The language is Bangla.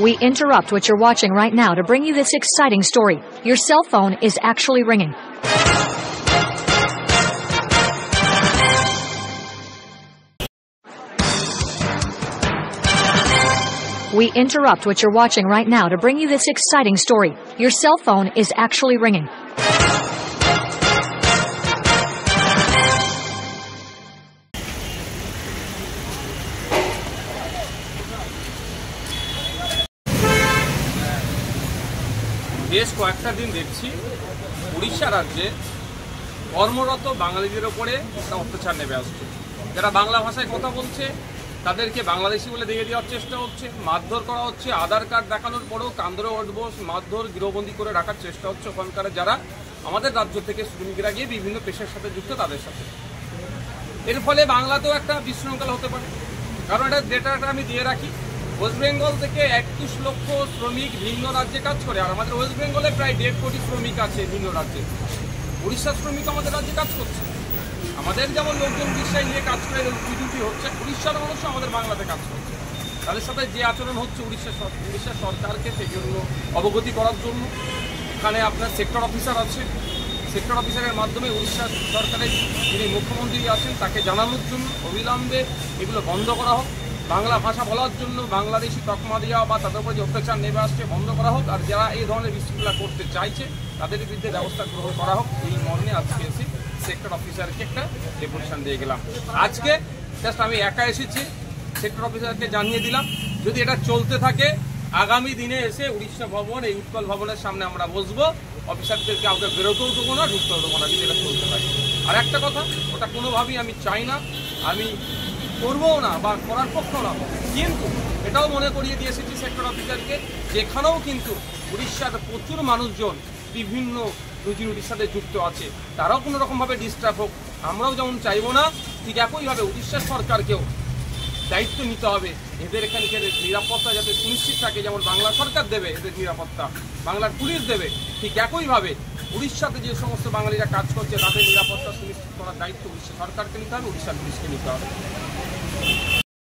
We interrupt what you're watching right now to bring you this exciting story. Your cell phone is actually ringing. We interrupt what you're watching right now to bring you this exciting story. Your cell phone is actually ringing. বেশ কয়েকটা দিন দেখছি উড়িষ্যা রাজ্যে কর্মরত বাঙালিদের ওপরে একটা অত্যাচার নেমে আসছে। যারা বাংলা ভাষায় কথা বলছে তাদেরকে বাংলাদেশি বলে দিয়ে দেওয়ার চেষ্টা হচ্ছে, মারধর করা হচ্ছে, আধার কার্ড দেখানোর পরেও কান্দরে অডবোস মারধর গৃহবন্দী করে রাখার চেষ্টা হচ্ছে ওখানকার যারা আমাদের রাজ্য থেকে শ্রমিকরা গিয়ে বিভিন্ন পেশার সাথে যুক্ত তাদের সাথে। এর ফলে বাংলাতেও একটা বিশৃঙ্খলা হতে পারে, কারণ এটা ডেটাটা আমি দিয়ে রাখি। ওয়েস্ট বেঙ্গল থেকে 21 লক্ষ শ্রমিক ভিন্ন রাজ্যে কাজ করে, আর আমাদের ওয়েস্ট বেঙ্গলে প্রায় 1.5 কোটি শ্রমিক আছে ভিন্ন রাজ্যে। উড়িষ্যার শ্রমিক আমাদের রাজ্যে কাজ করছে। আমাদের যেমন লোকজন উড়িষ্যায় নিয়ে কাজ করে ডিউটি হচ্ছে, উড়িষ্যার মানুষও আমাদের বাংলাতে কাজ করছে। তাদের সাথে যে আচরণ হচ্ছে উড়িষ্যা সরকারকে সেই জন্য অবগতি করার জন্য এখানে আপনার সেক্টর অফিসার আছে। সেক্টর অফিসারের মাধ্যমে উড়িষ্যা সরকারের যিনি মুখ্যমন্ত্রী আছেন তাকে জানানোর জন্য অবিলম্বে এগুলো বন্ধ করা হোক, বাংলা ভাষা বলার জন্য বাংলাদেশি তকমা দেওয়া বা তাদের উপরে যে অত্যাচার নেমে আসছে বন্ধ করা হোক, আর যারা এই ধরনের বিশৃঙ্খলা করতে চাইছে তাদের বিরুদ্ধে ব্যবস্থা গ্রহণ করা হোক। এই মর্মে আজকে এসে সেক্টর অফিসারকে একটা ডেপুটেশন দিয়ে গেলাম। আজকে জাস্ট আমি একা এসেছি, সেক্টর অফিসারকে জানিয়ে দিলাম যদি এটা চলতে থাকে আগামী দিনে এসে উড়িষ্যা ভবন এই উৎকল ভবনের সামনে আমরা বসবো, অফিসারদের কাউকে বেরোতেও দেবো না, ঢুকতেও দেবো না যদি এটা চলতে থাকে। আর একটা কথা, ওটা কোনোভাবেই আমি চাই না, আমি করবও না বা করার পক্ষও না, কিন্তু এটাও মনে করিয়ে দিয়ে এসেছি সেক্টর অফিসারকে যেখানেও কিন্তু উড়িষ্যার প্রচুর মানুষজন বিভিন্ন রুজি রুটির সাথে যুক্ত আছে, তারাও কোনো রকমভাবে ডিস্টার্ব হোক আমরাও যেমন চাইবো না, ঠিক একইভাবে উড়িষ্যা সরকারকেও দায়িত্ব নিতে হবে এদের এখানকার নিরাপত্তা যাতে সুনিশ্চিত থাকে। যেমন বাংলা সরকার দেবে এদের নিরাপত্তা, বাংলার পুলিশ দেবে, ঠিক একইভাবে উড়িষ্যাতে যে সমস্ত বাঙালিরা কাজ করছে তাদের নিরাপত্তা সুনিশ্চিত করার দায়িত্ব উড়িষ্যা সরকারকে নিতে হবে, উড়িষ্যার পুলিশকে নিতে হবে।